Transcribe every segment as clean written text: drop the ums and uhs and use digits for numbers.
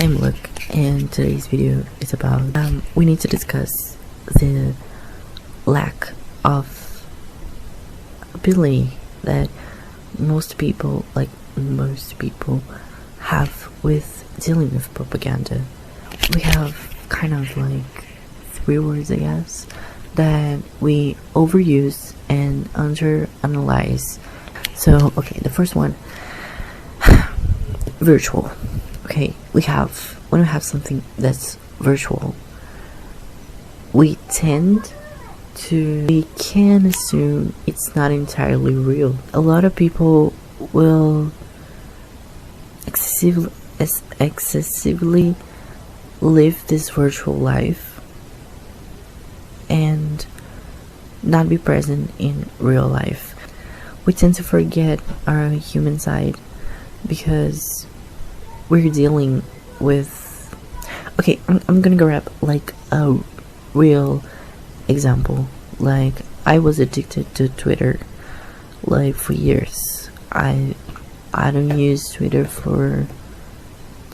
I'm Luke, and today's video is about we need to discuss the lack of ability that most people have with dealing with propaganda. We have kind of like 3 words, I guess, that we overuse and underanalyze. So, okay, the first one, virtual. Okay, when we have something that's virtual, we can assume it's not entirely real. A lot of people will excessively live this virtual life and not be present in real life. We tend to forget our human side because we're dealing with, okay, I'm gonna grab like a real example. Like, I was addicted to Twitter like for years. I don't use Twitter for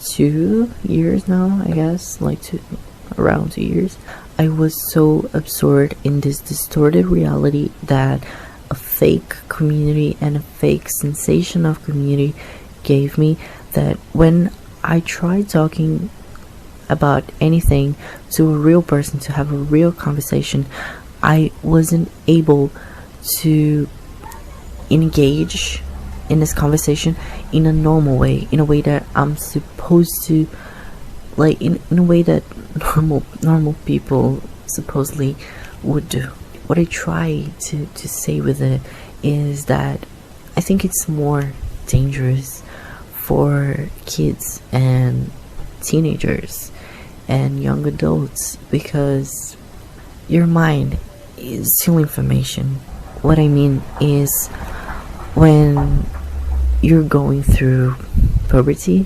2 years now, I guess, around 2 years. I was so absorbed in this distorted reality that a fake community and a fake sensation of community gave me, that when I tried talking about anything to a real person, to have a real conversation, I wasn't able to engage in this conversation in a normal way, in a way that I'm supposed to, like in a way that normal people supposedly would do. What I try to say with it is that I think it's more dangerous for kids and teenagers and young adults because your mind is still information. What I mean is, when you're going through puberty,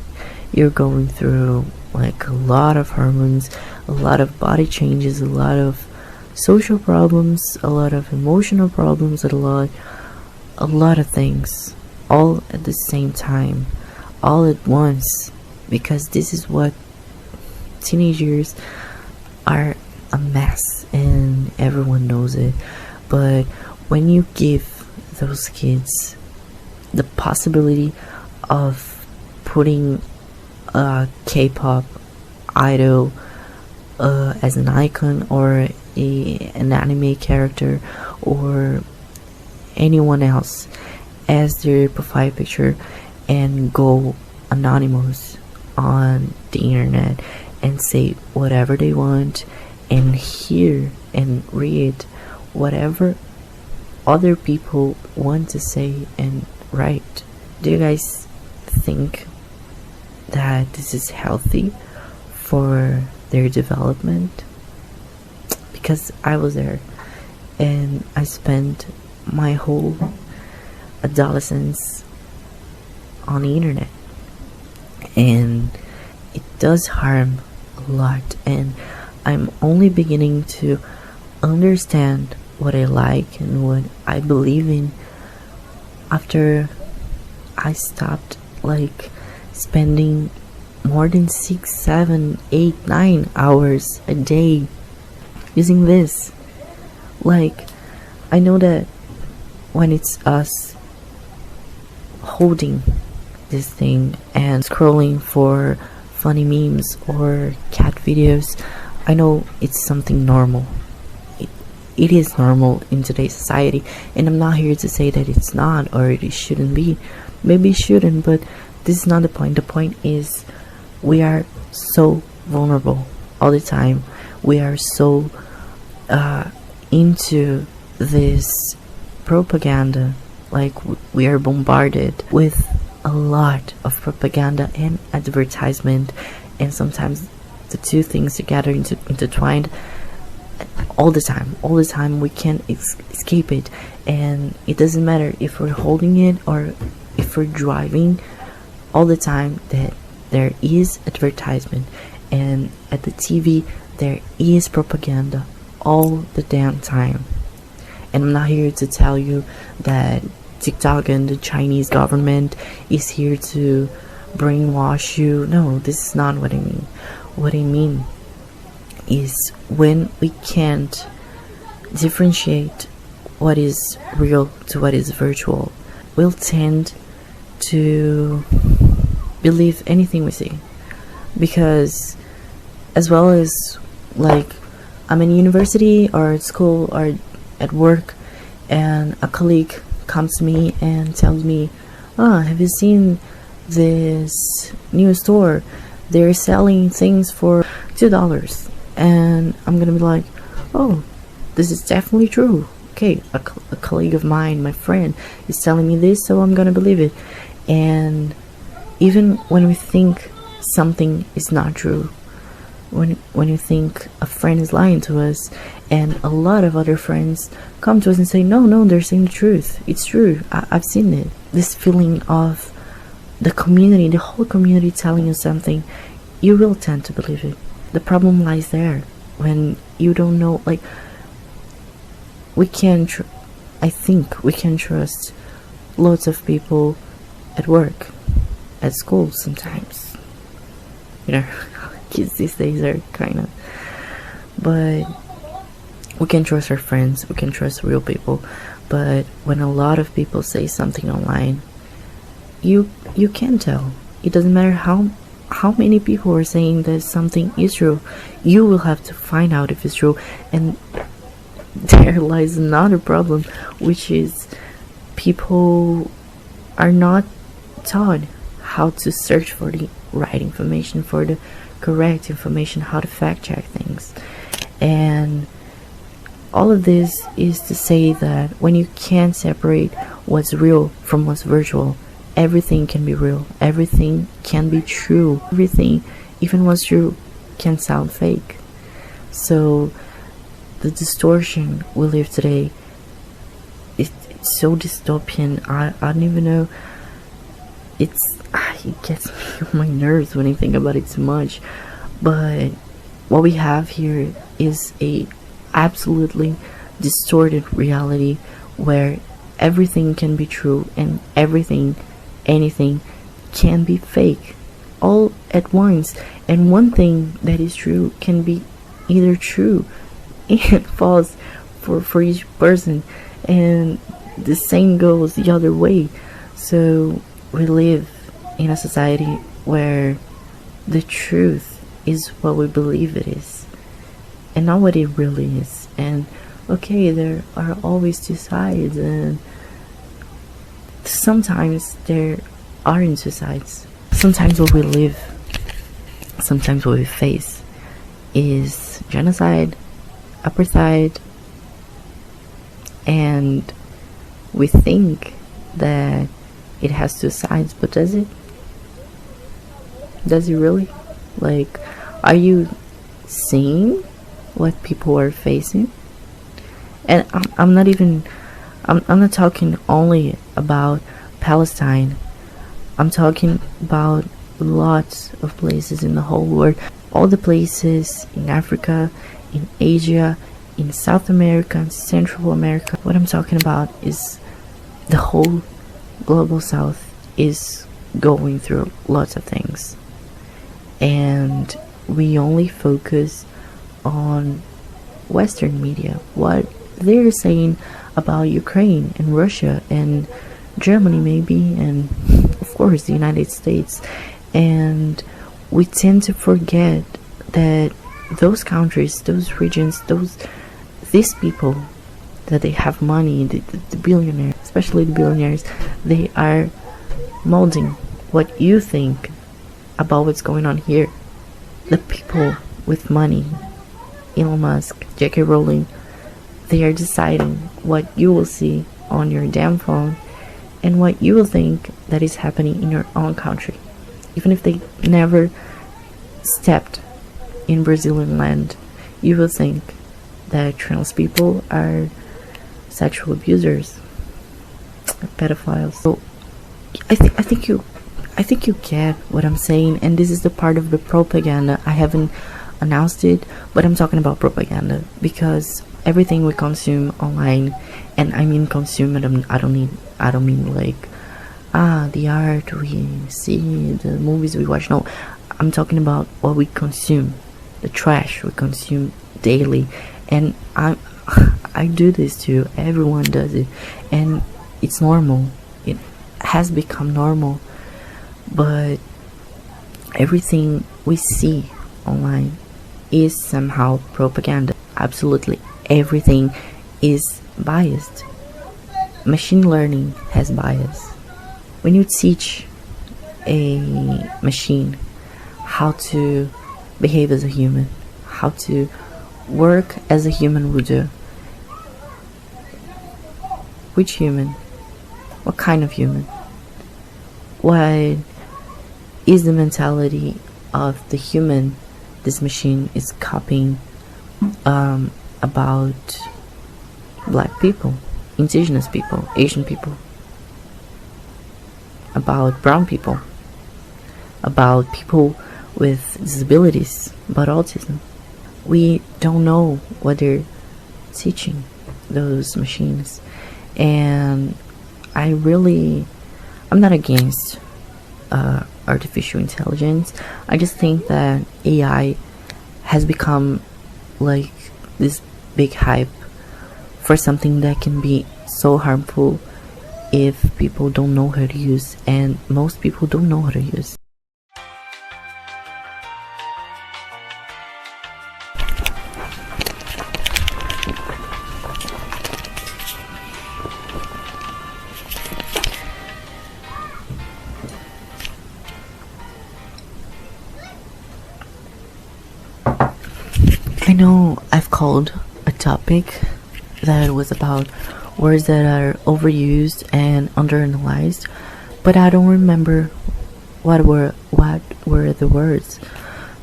you're going through like a lot of hormones, a lot of body changes, a lot of social problems, a lot of emotional problems, a lot of things all at the same time, all at once, because this is what teenagers are, a mess, and everyone knows it. But when you give those kids the possibility of putting a K-pop idol as an icon, or an anime character, or anyone else as their profile picture, and go anonymous on the internet and say whatever they want and hear and read whatever other people want to say and write. Do you guys think that this is healthy for their development? Because I was there, and I spent my whole adolescence on the internet, and it does harm a lot, and I'm only beginning to understand what I like and what I believe in after I stopped spending more than 6, 7, 8, 9 hours a day using this. I know that when it's us holding this thing and scrolling for funny memes or cat videos, I know it's something normal. It is normal in today's society, and I'm not here to say that it's not, or it shouldn't be. Maybe it shouldn't, but this is not the point. The point is, we are so vulnerable all the time. We are so into this propaganda. We are bombarded with a lot of propaganda and advertisement, and sometimes the two things together intertwined all the time. We can't escape it, and it doesn't matter if we're holding it or if we're driving. All the time that there is advertisement, and at the TV there is propaganda all the damn time. And I'm not here to tell you that TikTok and the Chinese government is here to brainwash you. No, this is not what I mean. What I mean is when we can't differentiate what is real to what is virtual, we'll tend to believe anything we see. Because as well as, like, I'm in university or at school or at work, and a colleague comes to me and tells me, have you seen this new store? They're selling things for $2. And I'm gonna be like, oh, this is definitely true. Okay, a colleague of mine, my friend, is telling me this, so I'm gonna believe it. And even when we think something is not true, when you think a friend is lying to us, and a lot of other friends come to us and say, no, they're saying the truth, it's true, I've seen it. This feeling of the community, the whole community telling you something, you will tend to believe it. The problem lies there, when you don't know. Like, I think we can trust lots of people at work, at school sometimes. Kids these days are kind of, but we can trust our friends, we can trust real people. But when a lot of people say something online, you can tell. It doesn't matter how many people are saying that something is true, you will have to find out if it's true. And there lies another problem, which is people are not taught how to search for the right information, for the correct information, how to fact check things. And all of this is to say that when you can't separate what's real from what's virtual, everything can be real, everything can be true, everything, even what's true, can sound fake. So the distortion we live today, it's so dystopian. I don't even know. It gets me on my nerves when I think about it too much. But what we have here is a absolutely distorted reality where everything can be true and anything can be fake all at once. And one thing that is true can be either true and false for each person, and the same goes the other way. So we live in a society where the truth is what we believe it is and not what it really is. And okay, there are always two sides, and sometimes there aren't two sides. Sometimes what we face is genocide, apartheid, and we think that it has two sides, but does it? Does it really? Like, are you seeing what people are facing? And I'm not talking only about Palestine. I'm talking about lots of places in the whole world. All the places in Africa, in Asia, in South America, and Central America. What I'm talking about is the whole global South is going through lots of things. And we only focus on Western media, what they're saying about Ukraine and Russia and Germany maybe, and of course the United States. And we tend to forget that those countries, those regions, these people, that they have money, the billionaires, especially the billionaires, they are molding what you think about what's going on here. The people with money, Elon Musk, J.K. Rowling, they are deciding what you will see on your damn phone and what you will think that is happening in your own country. Even if they never stepped in Brazilian land, you will think that trans people are sexual abusers, pedophiles. So I think you get what I'm saying, and this is the part of the propaganda. I haven't announced it, but I'm talking about propaganda because everything we consume online, and I mean consume, I don't mean like the art we see, the movies we watch. No, I'm talking about what we consume, the trash we consume daily. And I do this too. Everyone does it, and it's normal. It has become normal. But everything we see online is somehow propaganda. Absolutely everything is biased. Machine learning has bias. When you teach a machine how to behave as a human, how to work as a human would do, which human? What kind of human? What is the mentality of the human this machine is copying about black people, indigenous people, Asian people, about brown people, about people with disabilities, about autism? We don't know what they're teaching those machines. And I'm not against artificial intelligence. I just think that AI has become like this big hype for something that can be so harmful if people don't know how to use, and most people don't know how to use. I know I've called a topic that was about words that are overused and underanalyzed, but I don't remember what were the words.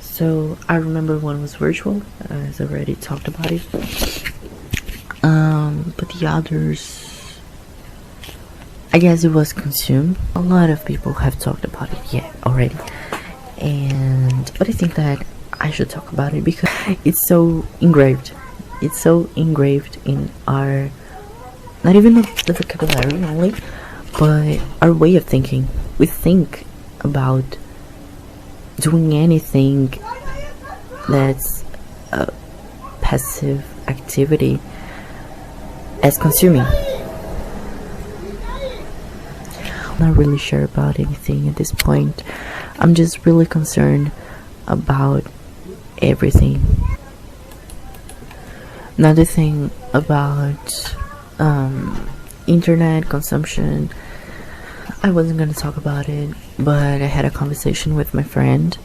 So I remember one was virtual, as I already talked about it. But the others, I guess it was consumed. A lot of people have talked about it already, but I think that I should talk about it because it's so engraved. It's so engraved in our, not even the vocabulary only, but our way of thinking. We think about doing anything that's a passive activity as consuming. I'm not really sure about anything at this point. I'm just really concerned about everything. Another thing about internet consumption, I wasn't going to talk about it, but I had a conversation with my friend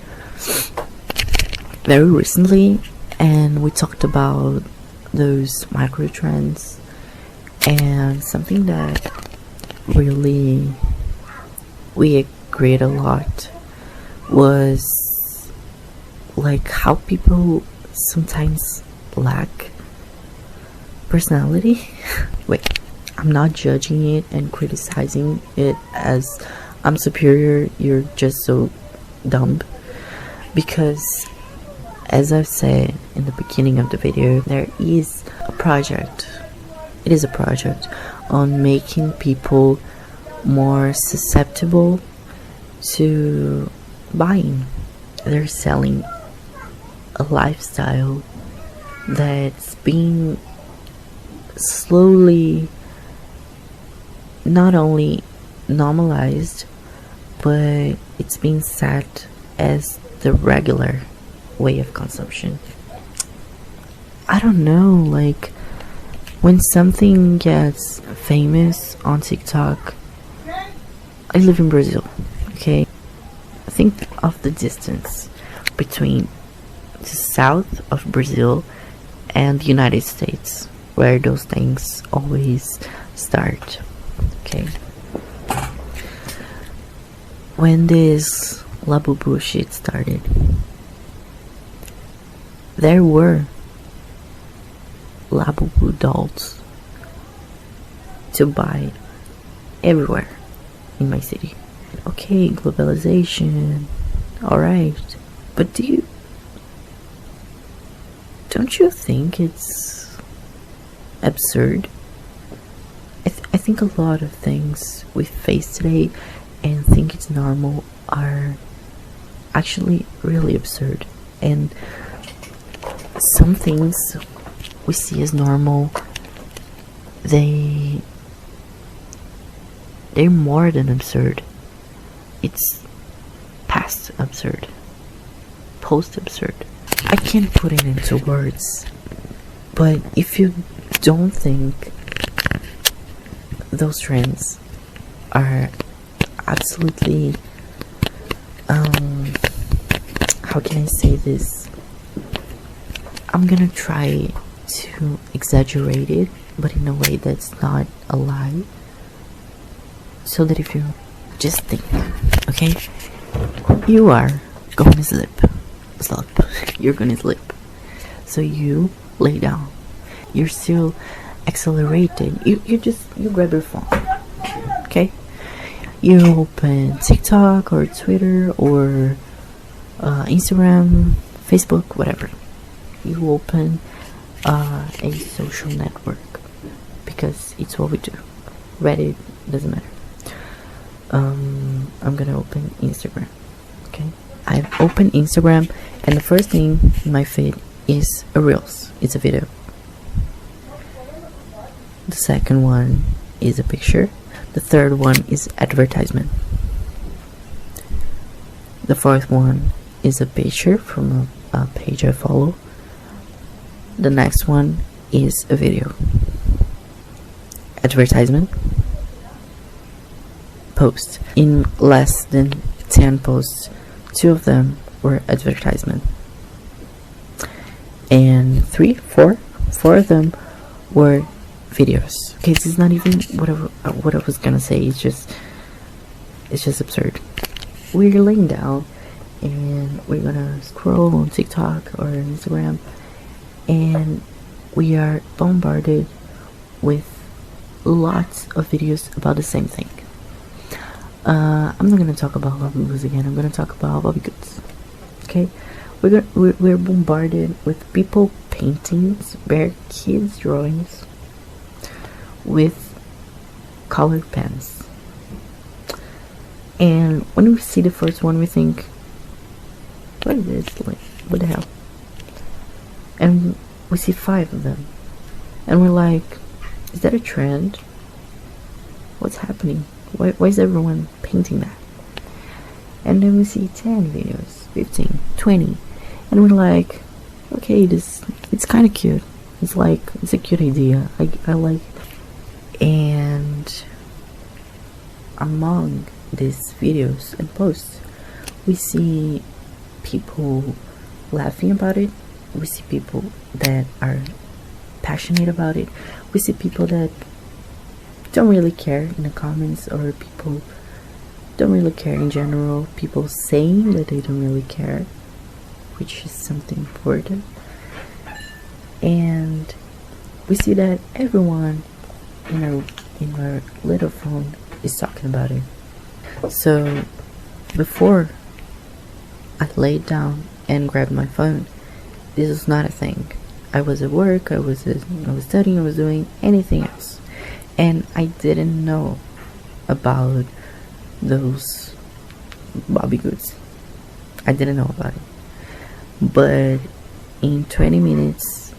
very recently, and we talked about those micro trends, and something that really we agreed a lot was like how people sometimes lack personality. Wait, I'm not judging it and criticizing it as I'm superior, you're just so dumb, because as I've said in the beginning of the video, there is a project. It is a project on making people more susceptible to buying. They're selling a lifestyle that's being slowly not only normalized, but it's being set as the regular way of consumption. I don't know, like when something gets famous on TikTok, I live in Brazil, okay? Think of the distance between the south of Brazil and the United States, where those things always start, okay? When this Labubu shit started, there were Labubu dolls to buy everywhere in my city. Okay, globalization, alright, but don't you think it's absurd? I I think a lot of things we face today and think it's normal are actually really absurd. And some things we see as normal, they're more than absurd. It's past absurd, post absurd. I can't put it into words, but if you don't think those trends are absolutely, how can I say this? I'm gonna try to exaggerate it, but in a way that's not a lie, so that if you just think, okay, you are going to sleep, you're gonna sleep, so you lay down, you're still accelerated, you grab your phone, okay, you open TikTok or Twitter or Instagram, Facebook, whatever. You open a social network, because it's what we do. Reddit, doesn't matter. I'm gonna open Instagram. Okay, I've opened Instagram, and the first thing in my feed is a reels. It's a video. The second one is a picture. The third one is advertisement. The fourth one is a picture from a page I follow. The next one is a video. Advertisement. Post. In less than 10 posts, 2 of them were advertisement. And 4 of them were videos. Okay, this is not even what I was gonna say. It's just absurd. We're laying down and we're gonna scroll on TikTok or Instagram, and we are bombarded with lots of videos about the same thing. I'm not gonna talk about Bobby Goods again. I'm gonna talk about Bobby Goods. Okay, we're bombarded with people paintings, bare kids drawings with colored pens. And when we see the first one, we think, what is this? Like, what the hell? And we see 5 of them, and we're like, is that a trend? What's happening? Why is everyone painting that? And then we see 10 videos, 15, 20, and we're like, okay, it's kind of cute. It's a cute idea. I like. And among these videos and posts, we see people laughing about it. We see people that are passionate about it. We see people that don't really care in the comments, or people don't really care in general. People saying that they don't really care, which is something important. And we see that everyone in our little phone is talking about it. So before I laid down and grabbed my phone, this was not a thing. I was at work, I was studying, I was doing anything else, and I didn't know about those Bobby Goods. I didn't know about it. But in 20 minutes,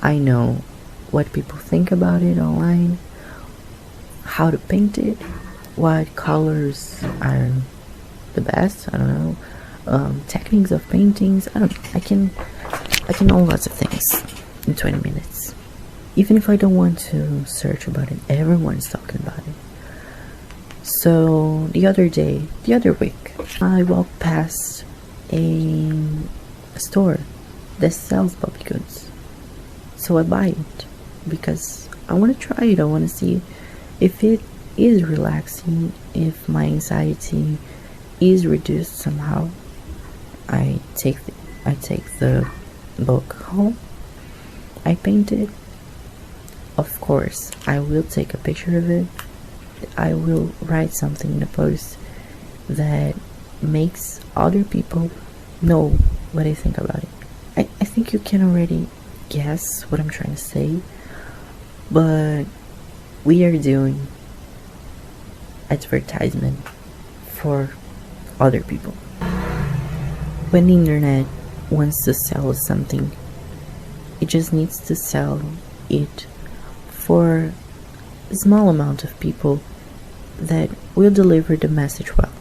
I know what people think about it online, how to paint it, what colors are the best, I don't know, techniques of paintings, I don't know. I can know lots of things in 20 minutes. Even if I don't want to search about it, everyone's talking about it. So the other week, I walked past a store that sells Bobby Goods. So I buy it because I want to try it. I want to see if it is relaxing, if my anxiety is reduced somehow. I take the book home, I paint it. Of course, I will take a picture of it. I will write something in a post that makes other people know what I think about it. I think you can already guess what I'm trying to say, but we are doing advertisement for other people. When the internet wants to sell us something, it just needs to sell it for a small amount of people that will deliver the message well.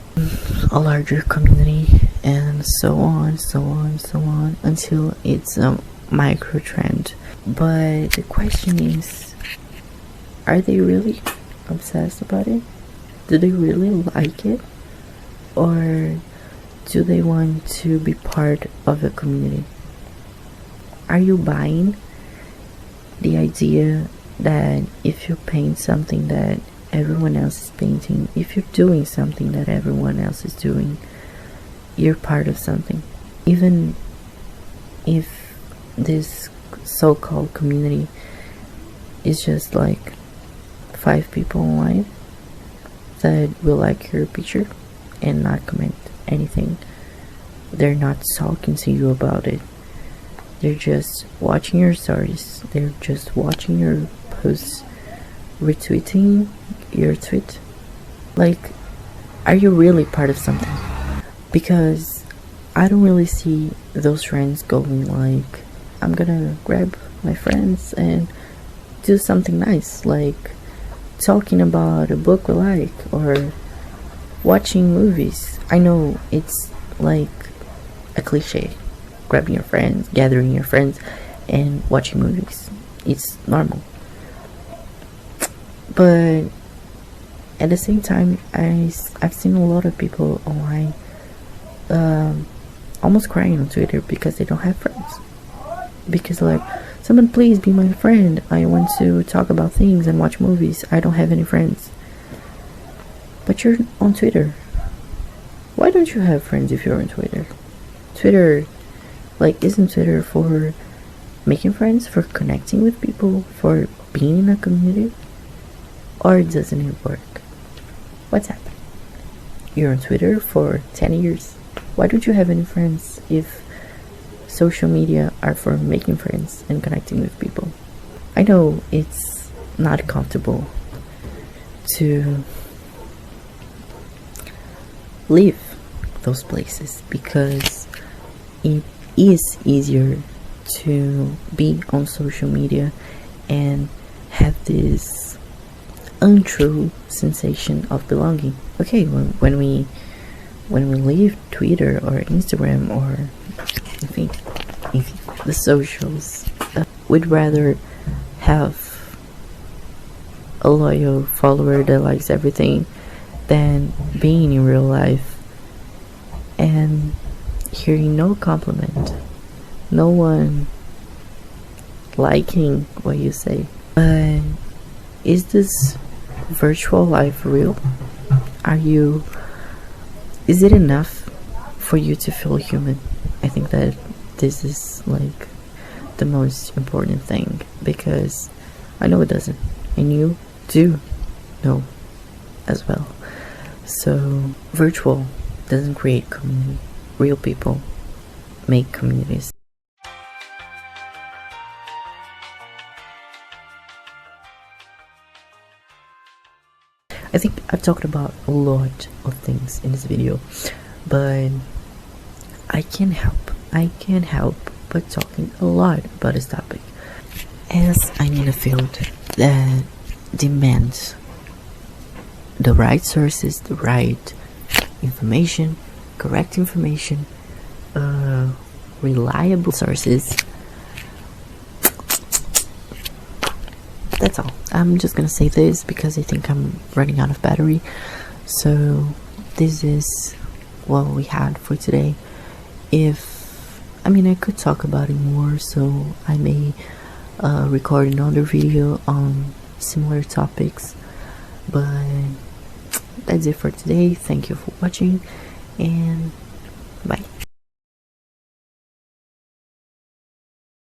A larger community, and so on, so on, so on, until it's a micro trend. But the question is, are they really obsessed about it? Do they really like it? Or do they want to be part of a community? Are you buying the idea that if you paint something that everyone else is painting, if you're doing something that everyone else is doing, you're part of something? Even if this so-called community is just like 5 people online that will like your picture and not comment anything, they're not talking to you about it, they're just watching your stories, they're just watching your posts, retweeting your tweet. Like, are you really part of something? Because I don't really see those friends going like, I'm gonna grab my friends and do something nice, like talking about a book we like or watching movies. I know it's like a cliche, grabbing your friends, gathering your friends and watching movies. It's normal. But at the same time, I've seen a lot of people online almost crying on Twitter because they don't have friends. Because like, someone please be my friend, I want to talk about things and watch movies, I don't have any friends. But you're on Twitter. Why don't you have friends if you're on Twitter? Twitter, like, isn't Twitter for making friends, for connecting with people, for being in a community? Or doesn't it work? What's happening? You're on Twitter for 10 years. Why don't you have any friends if social media are for making friends and connecting with people? I know it's not comfortable to leave those places because it is easier to be on social media and have this untrue sensation of belonging. Okay, when we leave Twitter or Instagram or if the socials, we'd rather have a loyal follower that likes everything than being in real life and hearing no compliment, no one liking what you say. But is this virtual life real? Is it enough for you to feel human? I think that this is like the most important thing, because I know it doesn't, and you do know as well. So virtual doesn't create community. Real people make communities. I think I've talked about a lot of things in this video, but I can't help but talking a lot about this topic, as I'm in a field that demands the right sources, the right information, correct information, reliable sources. That's all. I'm just gonna say this because I think I'm running out of battery. So this is what we had for today. I could talk about it more, so I may record another video on similar topics, but that's it for today. Thank you for watching, and bye.